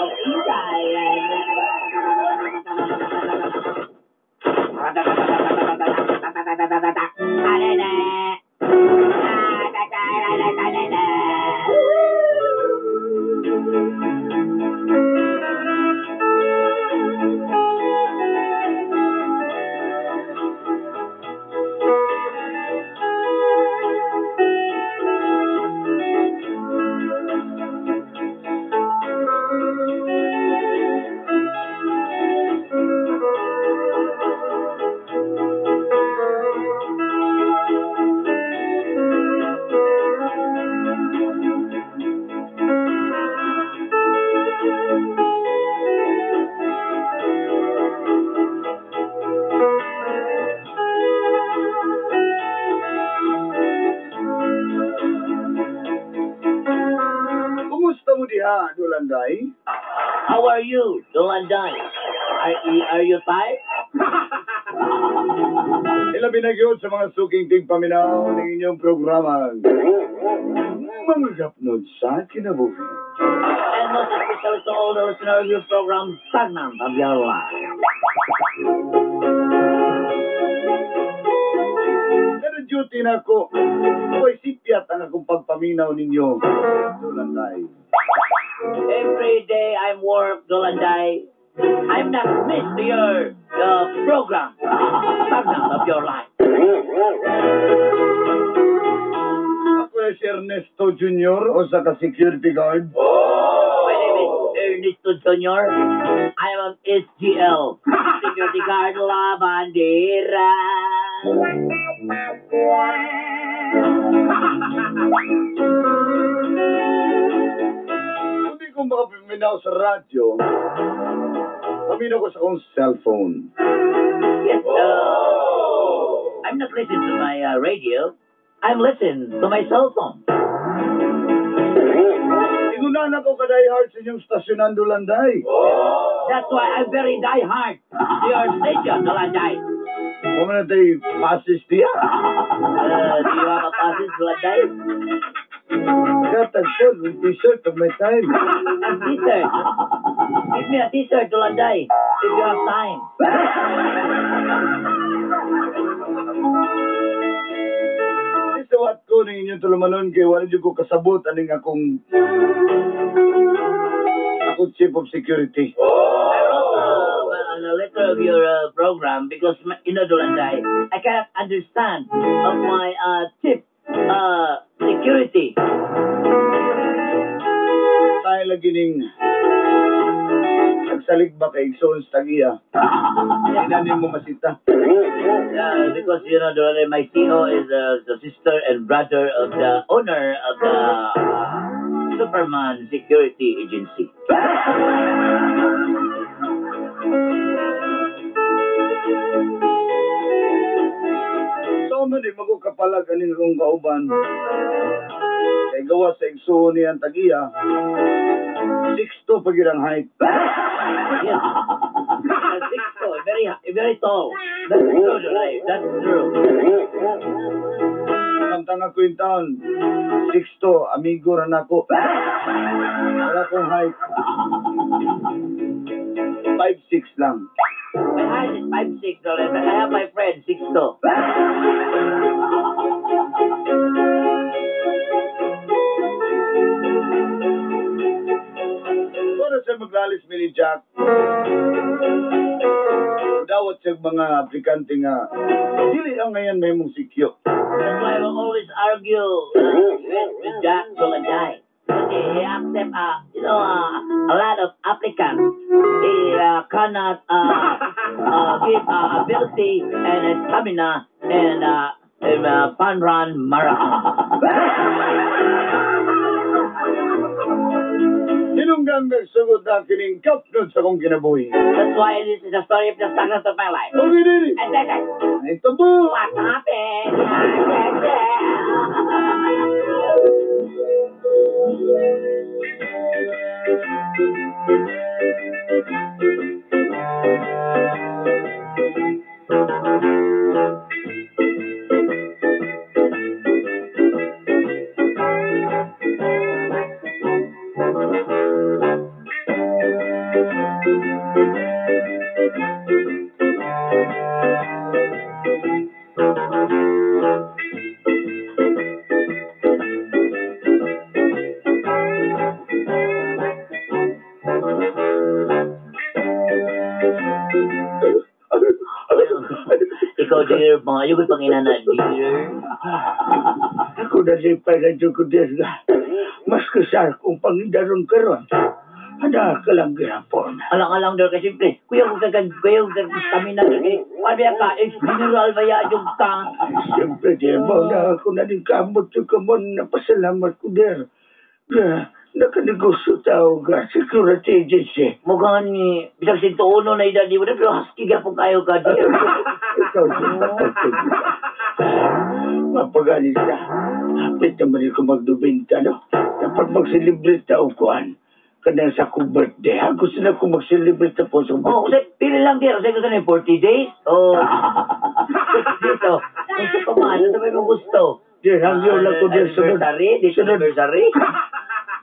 of Inday. Kumusta mo diha, Dulanday? How are you, Dulanday? Are you tired? Ilabi na gyud sa mga suking tigpaminaw ng inyong programa. Mga gapnod sa kinabuhi. And most especially to all the listeners of your program, Stagnant of Your Life. Kada duty na ako, ako'y sipyat ang akong pagpaminaw ninyo, Dulanday. Every day I'm work, Dulanday. I'm not missed to your program, Stagnant of Your Life. Ako si Ernesto Jr. o sa ka-security guard. My name is Ernesto Jr. I'm an SGL, Security Guard La Bandera. Hindi ko makapaminaw sa radyo, paminaw ko sa akong cellphone. Yes, I'm not listening to my radio. I'm listening to my cell phone. Igunan ako ka-diehard sa inyong stasyonan, Dulanday. That's why I'm very die-hard to your station, Dulanday. Kung na tayo passes diya. Do you have a passes, Dulanday? Katagpod, with t-shirt of my time. A t-shirt. Give me a t-shirt, Dulanday, if you have time. Isawat ko ng inyong tulumanon kay wala dyan ko kasabot aning akong chief of security. I wrote a letter of your program because, Dulanday, I cannot understand of my chief security. Tayo lagi ning nagsalig ba kay Igsoon Stagia? Inanin mo masita. Because, Dulanday, my CEO is the sister and brother of the owner of the Superman Security Agency. So, di magkapalag aning kong kauban. Kay gawa sa Igsoon ni Tagia. 6'2" pag ang height. Yes. 6'4", very tall. That's true, Dulanday. That's true. Samtang ako in town, 6'2", amigo rin ako. Wala akong height. 5'6" lang. My height is 5'6", Dulanday. I have my friend 6'2". Kung sa maglalis mini Jack, dawat sa mga aplikante nga, dili ang ngayon may mong sikyo. That's why I will always argue with Jack Dulanday. He accept, a lot of applicants. He cannot give ability and stamina and fun run marathon. Sinunggang nagsugod na kining kapnod sa kong kinabuhi. That's why this is the story of the stagnant of my life. Okay, dili. And then, Ito po. what happened? Ikaw, dear, mga yung panginanan, dear. Ako na siya pala dyan ko din nga. Mas kasar kung pangindaron karon. Hana ka lang gihapon. Alang-alang, dear, kasi siyempre, kuya ko kami na, pabiya ka, general baya yung ka. Siyempre, di mo na ako na din kamot yung kamon na pasalamat ko der. Nakanegosyo tao ka, security agency. Mugan ni, bisag sintuuno na edad, di mo na, pero husky ka po kayo ka, dear. Ikaw din. Mapagalit ka. Hapit naman ko magdubinta, no? Dapat mag-celebrate tao kuhan. Kanang sa kong birthday, ha? Gusto na ko mag-celebrate na po sa Oh, birthday. kasi pili lang, dear. Kasi gusto na yung 40 days. Oh, dito. Gusto pa man, ano ba yung gusto? Di, hangyo lang ko din sunod. Anniversary? Dito anniversary?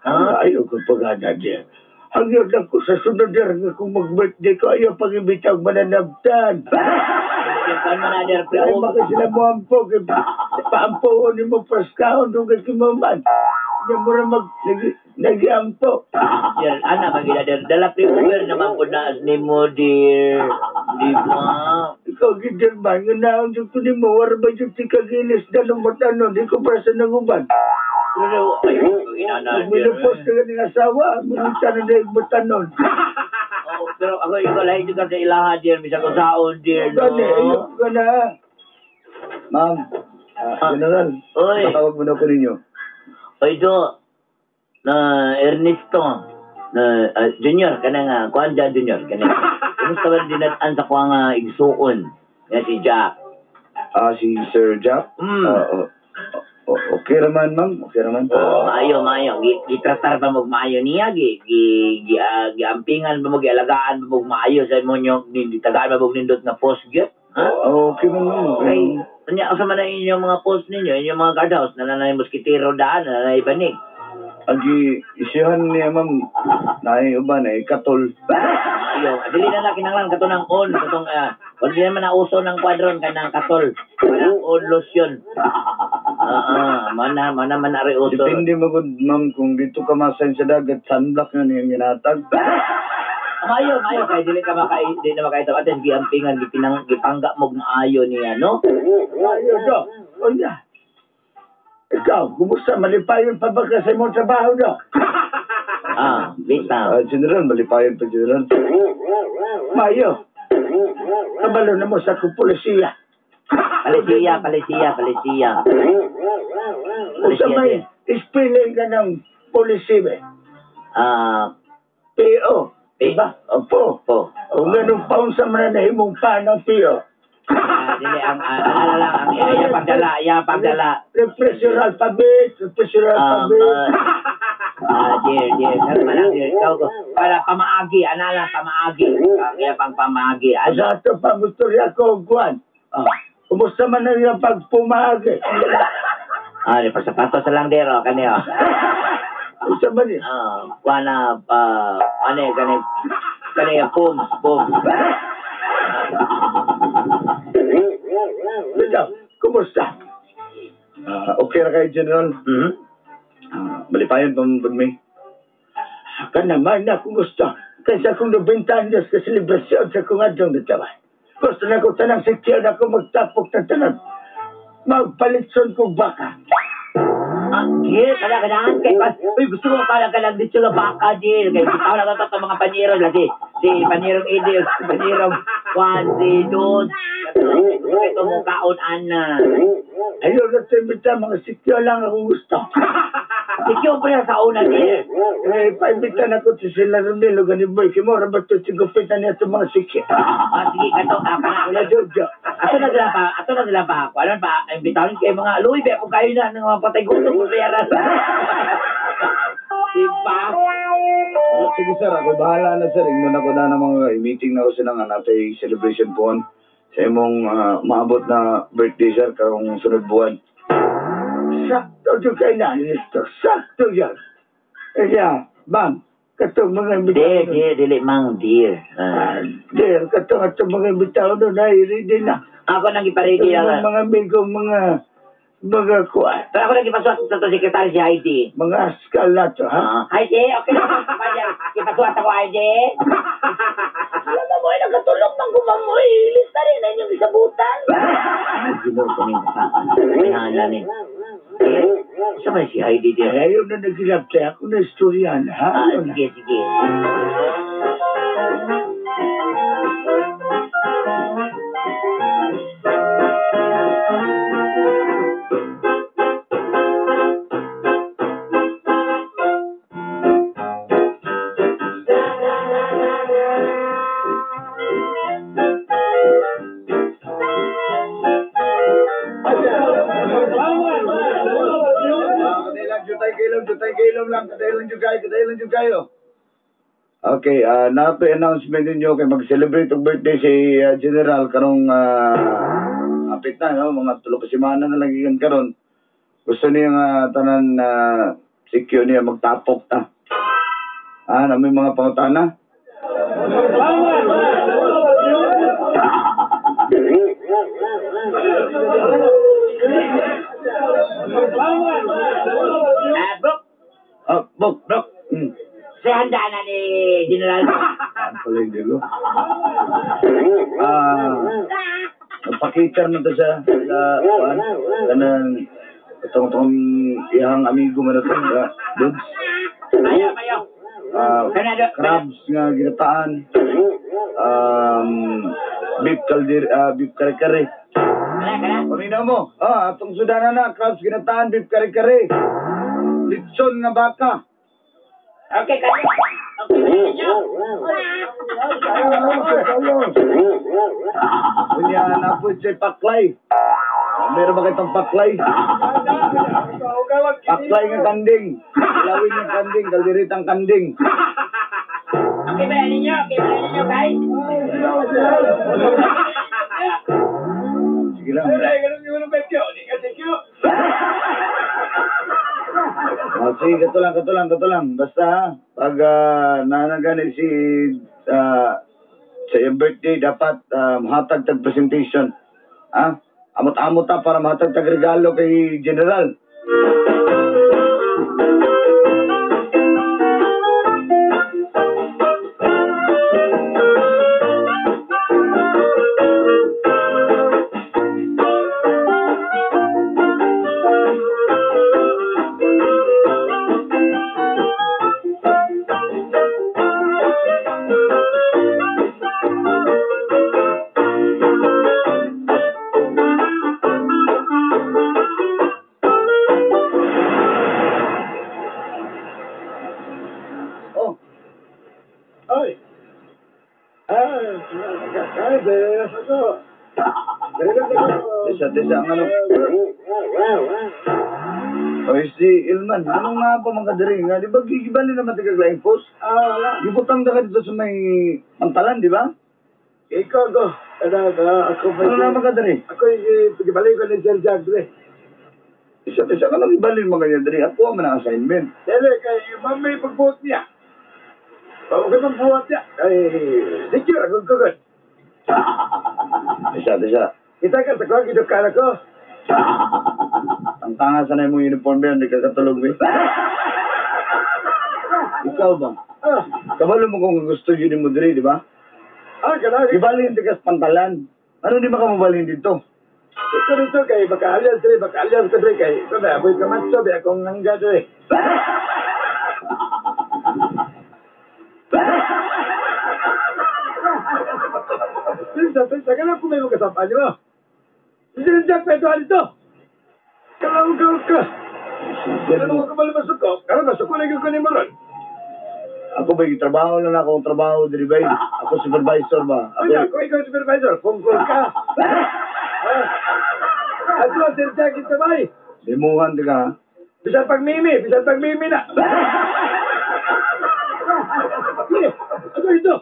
Ha? Ayaw ko pagana di. Hangyo lang ko sa sunod din kung mag-birthday ko. Ayaw pag-ibitang mananabtan. Yung kan man na, dear. Kaya Pero, maka sila mo ampo. Paampo ni mo paskahon doon kay kimaman. Hindi mo na nag-ampo. dear, ana, magila, dear. Dala pre-over naman po na ni mo, dear. Di ba? Ikaw, gidan ba? Nga naon yung kunin mo. Wala ba yung tikagilis na nung matano? Di ko para sa nanguban. Pero, ayun, inana, dear. Minupos ka nga ng asawa. Minunta na na yung matanon. Oh, pero ako, ikaw lahat yung sa ilaha, dear. Bisa ko saon, dear, no? Gani, ayok ka na. Ma'am, General, Oy. patawag mo na ko ninyo. Oy, do. Na Ernesto. Na Junior, kana nga. Kuhan dyan, Junior. Kana. Kumusta ba dinatan sa kuha nga igsuon? Nga si Jack. Si Sir Jack? Okay naman, ma'am. Okay naman. Maayo. Gitratar ba mo maayo niya? Giampingan ba mo? Gialagaan ba mo maayo sa mo nyo? Tagaan ba mo nindot na post gyud? Ha? Okay man, ma'am. Okay. Okay. Kanya, asa man na inyong mga post ninyo, inyong mga guardhouse, nananay moskitero daan, nananay banig. Agi, isihan niya, ma'am. Naay uban, ay katol. Ayaw. Dili na lang kinanglan kato ng on. Katong, wala di naman nauso ng kwadron ka ng katol. Walang on lotion. Mana man ari uso. Depende mo, ma'am, kung dito ka masayin sa dagat, sunblock na niyang ginatag. Maayo. Kaya dili na makaitaw. Atin, giampingan, gipangga mo maayo niya, no? Ayo, do. O niya. Ikaw, kumusta? Malipayon pa ba ka sa imong trabaho, do? Bita. General, malipayon pa, General. Mayo. Kabalo na mo sa kupulisiya. Palisiya. Usa may spelling ka ng polisibe. P.O. Diba? Opo. O ganun paun sa mga nahimong pa ng P.O. Dili, ang pagdala. Repressor alphabet. Dear. Sabi pa lang, dear. Para pamaagi. Kaya pang pamaagi. Sa ato pa, gusto rin ako, Juan. Kumusta man na yung pagpumagi? Di pa sapatos na lang, dear. Kaniyo. Kumusta man yun? Kaniyo, pums. Ikaw, kumusta? Okay na kayo, General? Malipayon pa mo, Budmay? Ka naman na kumusta? Kasi akong 90 anyos ka selebrasyon sa kong adjong natawan. Gusto na ko tanang sikyan ako magtapok ng tanan. Magpalitson ko baka. Dear, kailangan kay uy, gusto ko kailangan dito sa baka, dear. Kaya ikaw na ito mga panyero lagi. Si panyerong Edil, si panyerong Juan, si Dod. Ito mo kaon, Ana. Ayaw na timbita, mga sikyo lang akong gusto. Sikyo pa na sa una, dear. Paimbita na ko si sila Romelo, ganiboy. Kimura ba ito sigupit na niya itong mga sikyo? Sige, kato, Wala, Jojo. Ato na sila pa ako. Alam pa, imbitahin kayo mga Louis, kung kayo na ng mga patay gusto ko bayaran. Diba? Sige sir, ako bahala na sir. Ignon ako na ng mga meeting na ako sila nga natay celebration po sa imong maabot na birthday sir karong sunod buwan. Sakto dyan kayo na, Ernesto. Sakto dyan. Kaya, ma'am, katong mga bitaw. Dili mang dear. Dear, katong mga bitaw doon ay ready na. Ako nang iparedy lang. Mga amigo, mga kuwan. Pero ako nang ipaswat sa to sekretary si Heidi. Mga askal na to, ha? Heidi, okay lang ako pa dyan. Ipaswat ako, Heidi. Alam mo, nakatulog ng kumamoy. Lista rin na inyong isabutan. Ginoo ko niyo pa. Kailangan ni. Isa ba si Heidi din? Ayaw na nagilap tayo. Ako na istoryan, ha? Sige. Kadahilan dyan kayo. Okay, nato announcement ninyo kay mag-celebrate ang birthday si General karong apit na, no? Mga 3 semana na lang ikan karon. Gusto niya tanan sikyo niya magtapok ta. Na may mga pangutana. Brooke. Sa handa na ni General. Pala yung dilo. Napakita na to sa kanang itong ihang amigo mo na ito, dudes. Kayo. Crabs nga ginataan. Beef kare-kare. Pamina mo, atong sudana na, crabs ginataan, beef kare-kare. Litson nga baka. Okay, kayo. Kunya na po siya paklay. Meron ba kitong paklay? Paklay nga kanding. Lawin nga kanding, kaldiritang kanding. Okay ba ninyo, guys? Sige lang. Sige, kato lang. Basta, pag nanagani si sa iyong birthday, dapat mahatag tag presentation. Amot-amot para mahatag tag regalo kay General. Desa ang ano. Si Ilman, anong nga pa mga kadiri nga? Di ba gigibali naman tigaglaing post? Gibutang ka dito sa may pantalan, di ba? Ikaw ko. Ako pa. Ano naman kadiri? Ako gibali ko ni Sir Jack Dre. Isa ka lang ibali mga kadiri. Ako ang mga assignment. Dele, kay mamay pagbuot niya. Bago ka pagbuot niya. Kay, secure, ako kagad. Isa. Kita ka sa kwa, kinukala ko. Ang tanga sa na mong uniform yan, hindi ka katulog, eh. Ikaw ba? Kabalo mo kung gusto yun mo diri, di ba? Ganun. Ibalin ka sa pantalan. Ano di makamubalin dito? Ito dito kay, baka alias ka Dre, kay, ito na, aboy ka matso, be, akong nangga Dre. Pinsa, kailan kung may mga kasampaan niyo mo? Hindi rin Jack, pedo dito. Kalanggaw ka. Kailan mo ka masuk ko? Kailan masuk ko lagi ko ni Maron? Ako ba, trabaho lang ako, trabaho, diri ba? Ako supervisor ba? Ako ikaw supervisor, pungkol ka. Ato, Sir Jack, ito ba? Limuhan ka, ha? Bisan pagmimi na. Ano ito?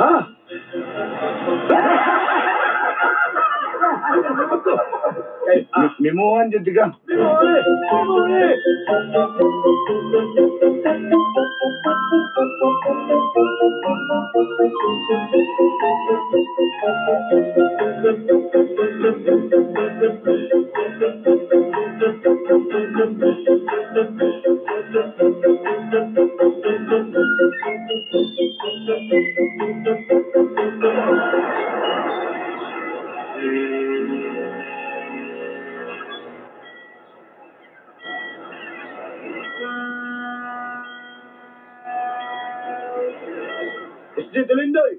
Ha? Mimuhan dyan, tiga. Mimuli! SJ Tulindoy,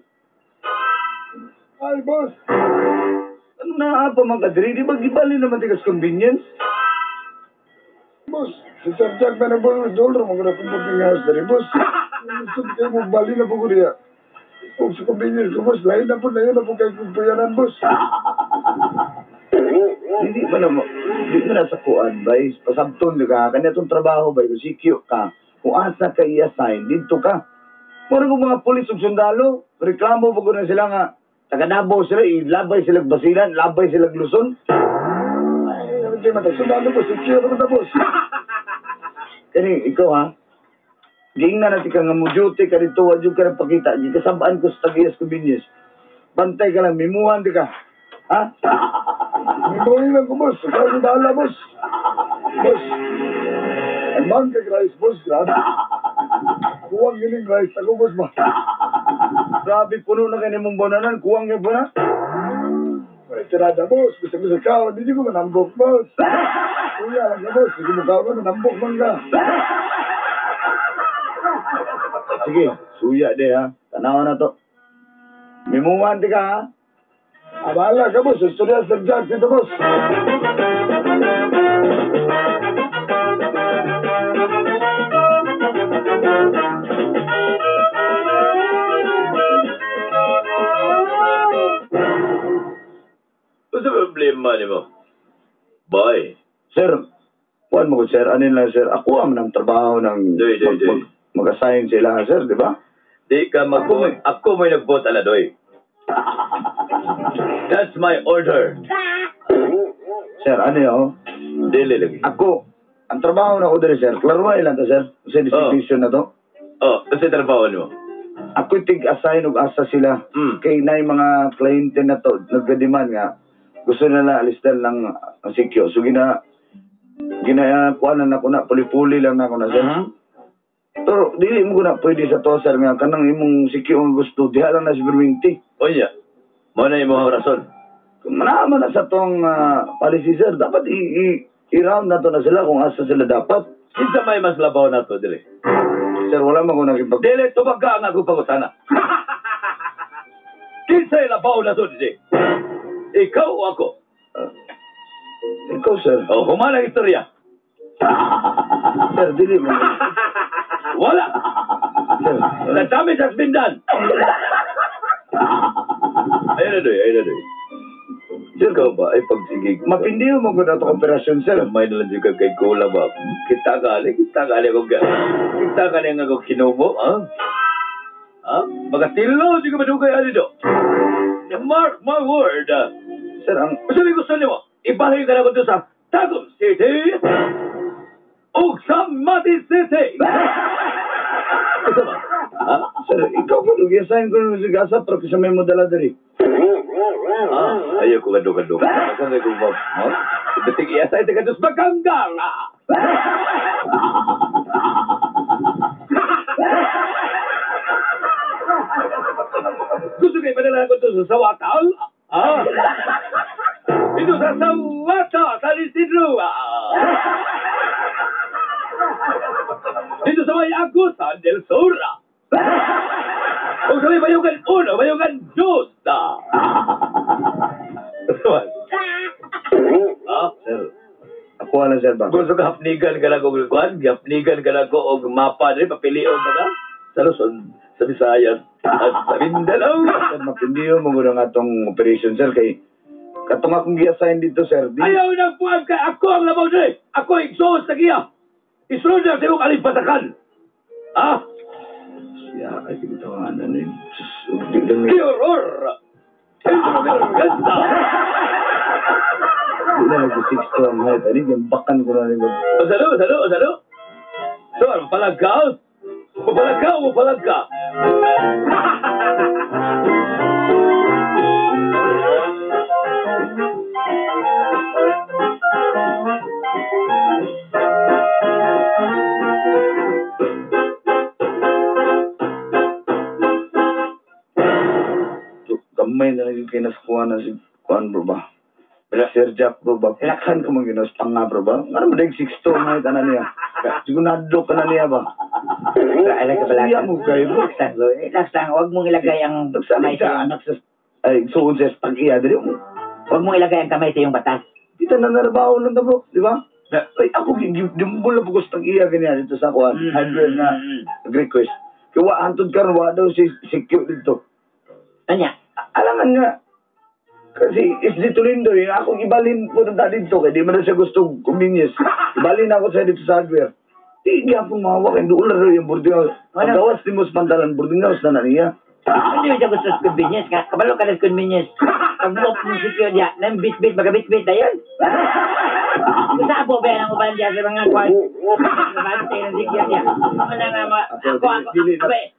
Ay, boss. ano na pa man kadiri? Di ba gibali naman tigas convenience? Boss, si Sir Jack na nabang dollar mo na pumunta ng house dari, boss. Gusto kayo mo bali na po ko niya. Kung sa convenience ko, boss, lain na po na yun na po kayo kumpuyanan, boss. Hindi ba naman, hindi mo nasa kuan, bay. Pasabton ka, kanya itong trabaho, bay. Kung sikyo ka, kung asa ka i-assign, dito ka. Muna kung mga pulis ug sundalo, reklamo po ko na sila nga, taga-Davao sila, ilabay sila Basilan, labay sila Luzon. Ay, hindi man, sundalo, boss. Siya naman na, boss. Kani, ikaw ha, giing na natin ka nga mo duty ka dito, wadyo ka na pakita, di kasabaan ko sa tagiyas convenience. Bantay ka lang, mimuhan di ka. Ha? May buhay lang ko, boss. Ikaw yung bahala, boss. Boss. Ay, man kay rice, boss. Grabe. Kuwang yun yung rice. Ako, boss, ba? Grabe, puno na kayo mong bonanan, kuwang yung bonan. Ay, tirada, boss. Gusto ko sa kao. Hindi ko manambok, boss. Kuya lang ka, boss. Sige mo kao ka, manambok man ka. Sige, suya de ha. Tanawa na to. Mimuhan di ka ha. Bahala ka, boss. Istorya sa Jack dito, boss. Ano sa problema ni mo? Boy, Sir, kuhan mo ko sir, anin lang sir, ako ang ng trabaho ng Doy. mag-assign sila sir, di ba? di ka mag-vote. Ako may nag-vote, Aladoy. That's my order. Sir, ano yun? Dili lagi. Ako, ang trabaho na ko dali sir, klaruhay lang to sir, sa designation na to. Oh, kasi trabaho mo. Ako tig-assign ug asa sila. Kay na yung mga kliyente na to, nagka-demand nga, gusto nila alistan ng sikyo. So, kuhanan na ko na, puli-puli lang na ko na, sir. Pero, dili mo ko na pwede sa to, sir, nga, kanang imong sikyo ang gusto, diha lang na si Birminti. O niya, mo na yung mga rason. Kung manaman na sa tong policy, sir, dapat i-round na to na sila kung asa sila dapat. Kinsa may mas labaw na to, dili. Sir, wala man ko nakipag... Dili, tumaga ang ako pangutana. Kinsa yung labaw na to, dili. Ikaw o ako? Ikaw, sir. O, humana ang istorya. Sir, dili mo. Wala. Sir, Sa dami sa bindan. Ayun na doy. sir, Ikaw ba ay pagsigig? mapindi mo ko na ito operasyon, sir. May nalang juga kay Kula ba? Kita kali ako nga ako kinumo, ha? Ha? Magatilo, di ka madugay ano do? Mark my word. Sir, ang... Sabi gusto niyo, ibahin ka na ko doon sa Tagum City o sa Mati City. Ito ba? Ha? Sir, ikaw po, nag-assign ko ng sigasa para sa may modala dari. Ayaw ko kado-kado. Saan ko ba? Ha? Dating iasay, taga dos maganggang. Gusto kayo padala ko doon sa Sawatal? Ah? Ito sa Sawata, sa Isidro. Dito sa may Agusan del Sur. O sa may Bayugan 1, Bayugan 2. Sir, ako wala, sir, ba? Gusto ka hapnigan ka lang og kuan, hapnigan ka lang og mapa diri papilion na ka. Sa Luzon, sa Visayas, at sa Mindanao. Sir, mapindi mo ko ng atong operation, sir, kay katong akong gi-assign dito, sir. Ayaw nang puwan ka, ako ang labaw diri. Ako ang igsoos sa giya. Isunod na sa iyong alimpatakan. Ah? Yeah, ay, tinitawanan na yun. Sus, di lang yun. Kioror! Ganda! Di na nag-6 to ang height. Ano yung bakan ko na rin. Salo. So, ano pala, Gal? Mapalag ka. Kamay na lang yung kinaskuha na si Juan, bro ba? Sir Jack, bro ba? Laksan ko mga ginaspang nga, bro ba? Nga naman dahil 6'2" nga ita na niya. Sigurado ka na niya ba? Alam ka pala. Iya mo kayo, bro. Laksan, huwag mong ilagay ang kamay Nagsalit ka, sa... anak sa... Ay, suon sa pag-iya. Dali mo. Huwag mong ilagay ang kamay sa iyong batas. Kita na narabaho lang na, bro. Di ba? Ay, ako, dimbol na po gusto pag-iya ganyan dito sa kuhan. Hardware na request. Kaya antod ka wa daw si secure dito. Anya? Alangan nga. Kasi SD Tolindo, akong ibalin po na dito. Kaya di man na siya gusto convenience. Ibalin ako sa dito sa hardware. Di ako mawak. Hindi ular yung boarding house. Pagkawas di mo sa pantalan, boarding house na niya. Hindi mo siya gusto sa convenience. Kabalo ka na sa convenience. Pag buwap mo secure niya, nang bit-bit, magabit-bit na yun. Kusabo ba yan ang uban niya sa mga kwan? Nabante ng secure niya. Ako na nga,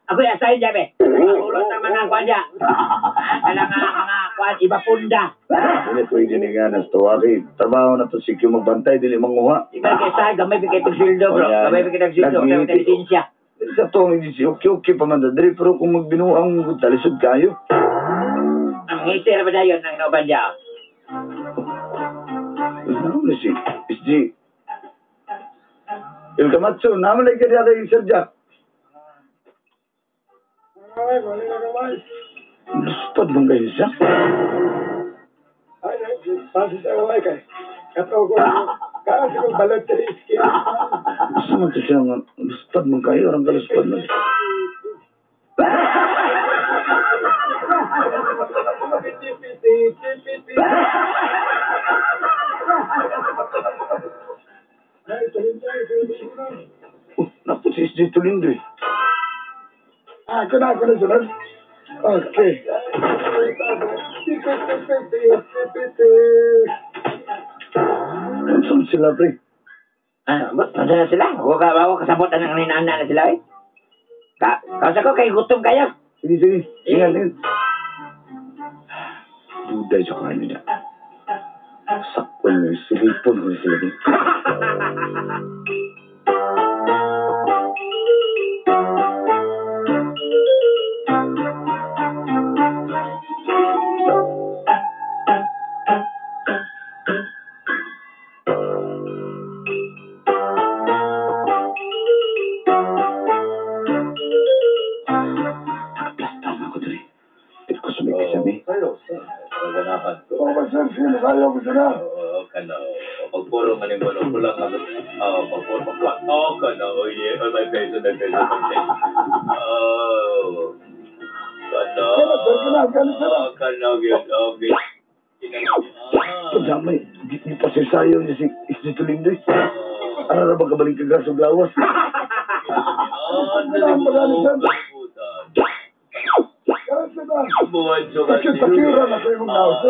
ako yung assign niya, be. Ulot ang mga kwan niya. Kala nga mga kwan, iba punda. Hindi pwede ni nga nas tawari. Trabaho na to secure magbantay, dili manguha. Iba kay sa gamay kay pagsildo, bro. Gamay kay pagsildo, kaya kay lisensya. Sa to, hindi siya okay pa man dadri. Pero kung magbinuang, talisod kayo. Ang ngiti na ba na yun ang nauban niya? Ano na si SG? Yung kamatso, naman lang kaya yung Sir Jack. Lustad mong kayo siya. Ay, pasi sa wala kay. Kato ko, kasi ko balat sa iski. Gusto man ito siya nga, lustad mong kayo, orang kalustad mo. Napot si SG Tolindo eh. Ako na sunod. Okay. Saan sila, pre? Ano, nasa na sila? Huwag kasabot ang ninana na sila, eh. Kausa ko, kay gutom kayo. Sige. Ingat. Duday sa kanya niya. Sakwan mo, silipon ko sila din. Nakaplastan ako dali. Pero ko sumigay sa mi. Ganahan ko. Oh, sir, sino kayo ko na? Kana, pagpuro man yung ano, kulang ako. Pagpuro, pagkwat. Kana, oye, may peso. Kana, yun, okay. Pagdamay, di pa siya sayo niya si SG Tolindo eh. Ano na ba kabalik ka gasog lawas? Takira na sa imong naos.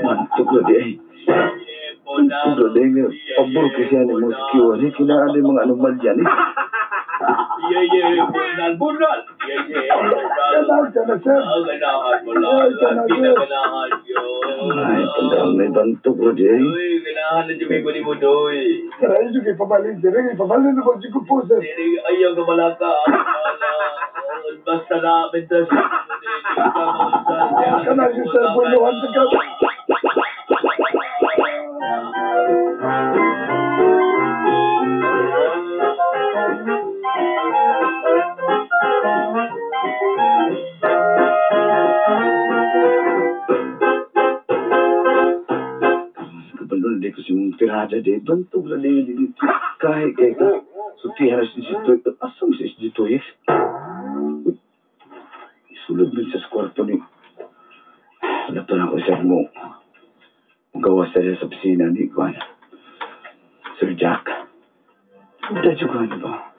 Mantok na di ay. Mantok na di ay. Pabor kasi yan yung mga sikiwan eh. Kinaan din mga anomalyan eh. Bunal. Kailangan ka na, sir. Ganahan mo lang. Kinaganahan yun. Ay, tandaan may bantok na di ay. Uy, ganahan na dyan may guli mo doy. Sir, ayun yung ipabalin, sir. Ipabalin na ba ko po, sir? Ayaw ka malaka. Basta na, mentas. Kana yung sir, bunuhan sa ka. Kabalo na di ko si mong tirada di. Bantok na di. Kahit ka. Sutihan na si SG Toy. Asam si SG Toy eh. Sulod din sa kwarto ni. Nato na ko siya mo. Gawas na siya sa pisina ni Juan. Sir Jack. Dahil Juan ba?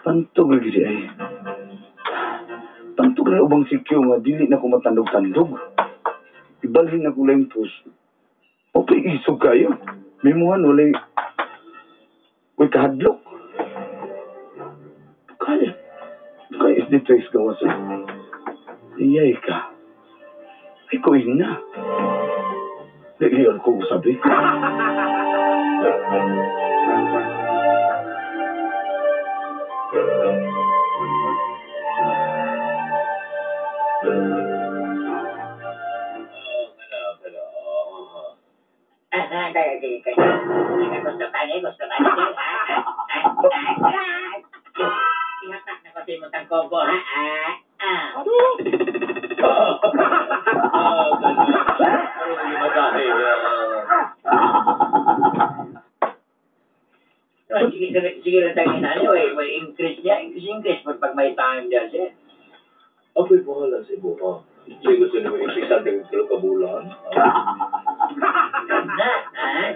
Pantog lagi di ay. Pantog na ubang sikyo nga dili na ko matandog-tandog. ibalhin ako lang post. Okay, isog kayo. May mga walay kahadlok. Kaya is the trace gawa sa iyay ka. Ay, kuhin na. Iyan ko sabi. Gusto ka niya, ha? Ihatak na kasi mo tang kogo, ha? Sige lang tayo nani, way increase niya, increase pag may time niya siya. Ako'y bahala sa ibo, ha? Sige, gusto naman isa ng kilo ka bulan.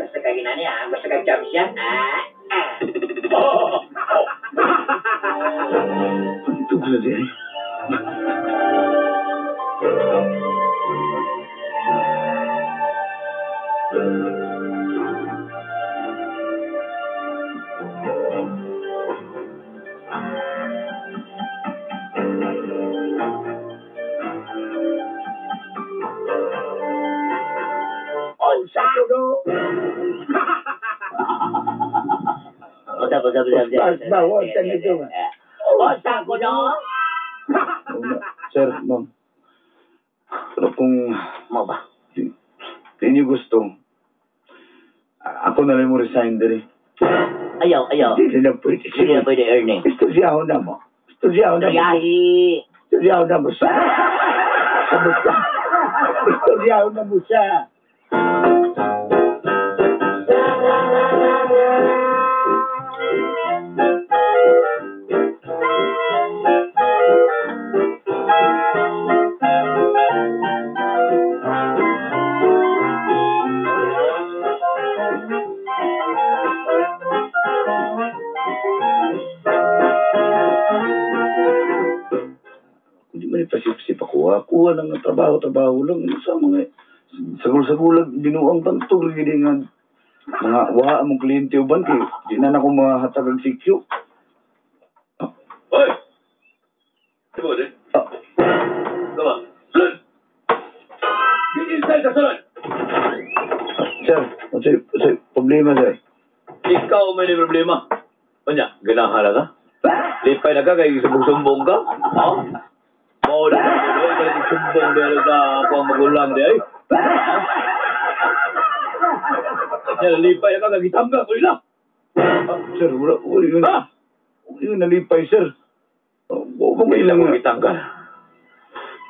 Basta ka ginani, ha? Basta ka jump siya, Ito ka na din. Sir, ma'am. Pero kung Mo ba? di niyo gusto, ako na lang mo resign dali. Ayaw. Hindi na pwede. Sige na pwede, Ernie. Istoryaho na mo. Yahi. Istoryaho na mo siya. Sabot ka. Istoryaho na mo siya. Hindi man ipasip-sip ako. Kuha lang ng trabaho lang. Sa mga sagol-sagulag, binuang bantog. Hindi nga mga waa mong kliyente o ban. Kaya di na ako mga hatagag sikyo. Hoy! Diba din? Diba? Salon! Get inside the salon! Sir, sir, problema, sir. Ikaw may problema. Kanya, ganahala ka? Lipay na ka, kaya sumbong ka? Ha? Mau na ka mo doon, kaya sumbong dahil ka ako ang magulang dahil. Kaya lipay na ka, kagitang ka, kulit na. Sir, wala yun. Ha? Wala yun nalipay, sir. Huwag May lang lang kagitang ka.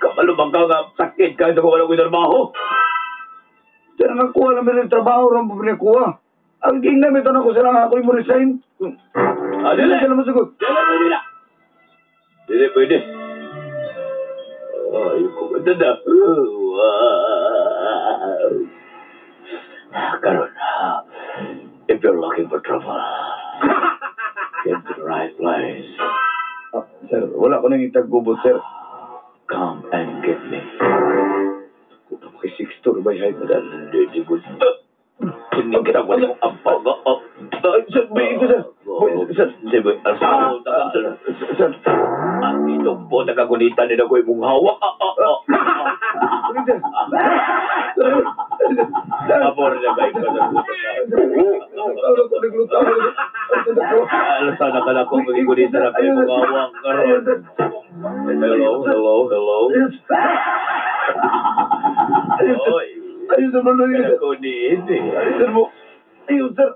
Kamalubang ka nga, sakit ka, sa kung walang trabaho. Sir, nakuha namin ng trabaho rin po pinakuha. Ang king namin ito na ko sila nga ako'y mo resign. Dili! Sila masagot. Dili! Dili, pwede. Ay, kumanda na. Wow. Karon, if you're looking for trouble, get to the right place. Sir, wala ko nang itagubot, sir. Come and get me. Kung kay 6 to, by height na dahil. Hindi ko. Kinikita ko yung ampaga. Sir, may ito, sir. Sir, Sir, sir. ito po, nakagunita nila ko yung hawak. Sir, sir. Amor na ba ikaw na alasan na ka na kung magigunita na ko yung hawak. Hello. Oy. Ayun, sir, sir. Kunin eh. Sir mo. Ayun, sir.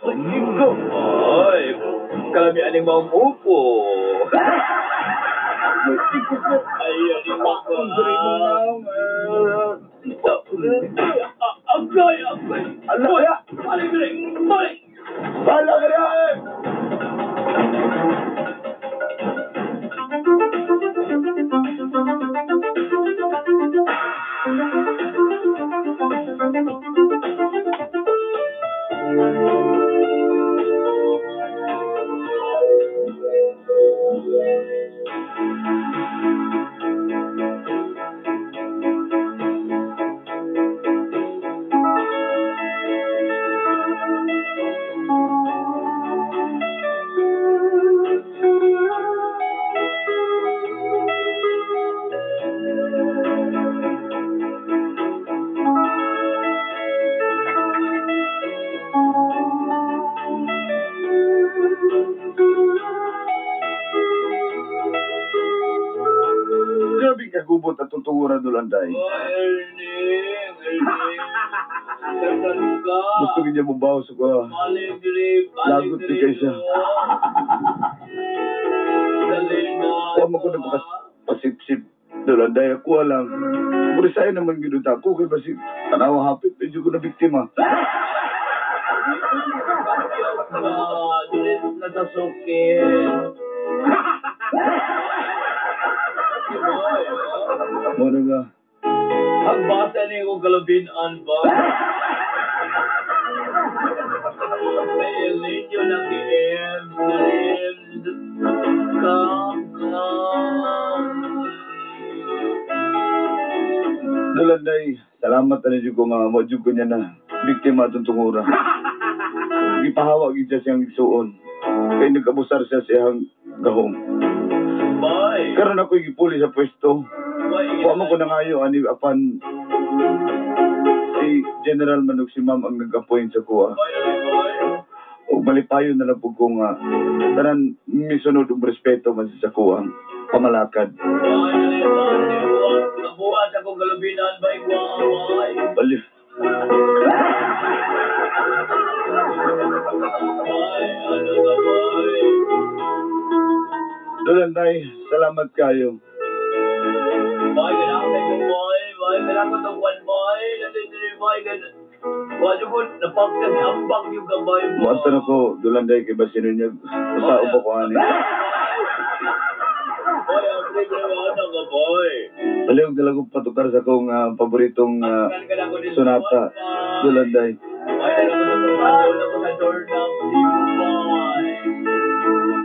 Ayun ko. Oy, kalamian ng mga upo. Ayun, yung Agay! Alaya! Balik! Balik! Bala ka na! Grabe ka gubot at tutunguran Dulanday. Erning. Kasan ka. Gusto niya mo bawas ko. Paligri. Lagot ni Kaisa. Dali na. Kuha mo ko na pasip-sip. Dulanday ako lang. Purisaya naman ginunta ako kay basi tanawa hapit medyo ko na biktima. Dilis na sa sukit. Ano nga? Ang basa niya kong kalabinan ba? May elinyo ng i-end. Dulanday, salamat na niyo ko nga modyo ko niya na biktima itong tungura. Ipahawag siya siyang igsuon. Kaya nag-abusar siya siyang gahong. Bye. Karon ako igipuli sa pwesto. Bye. Kuha mo ko na ngayo, ani apan si General Manok si Ma'am ang nag-appoint sa kuha. Bye. O malipayon na lang po kung tanan misunod ang respeto man sa kuha. Pamalakad. Nabuhat akong kalabinan ba iguaway? Bali. Ay, ano ka boy? Dulanday, salamat kayo. Boy, ganapin ko boy. Boy, ganapin ko one boy. Nandito boy, ganapin. Wala ko, napagkas ambang yung gabay mo. Muantan ako, Dulanday, kay Basino niya. Masao pa ko ani. Boy, ang pre-grewano ka boy. Baliw dala ko patukar sa akong paboritong sonata, Dulanday. Boy, alam ko sa doorknob, si boy.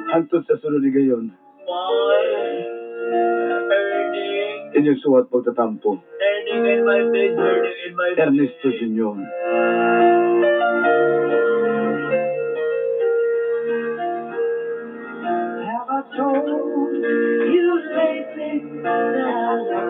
Hantod sa sunod ni gayon, Boy, earning. inyong suwat pagtatampo. Earning in my face, earning in my face. Ernesto Junior. Have I told you lately that I love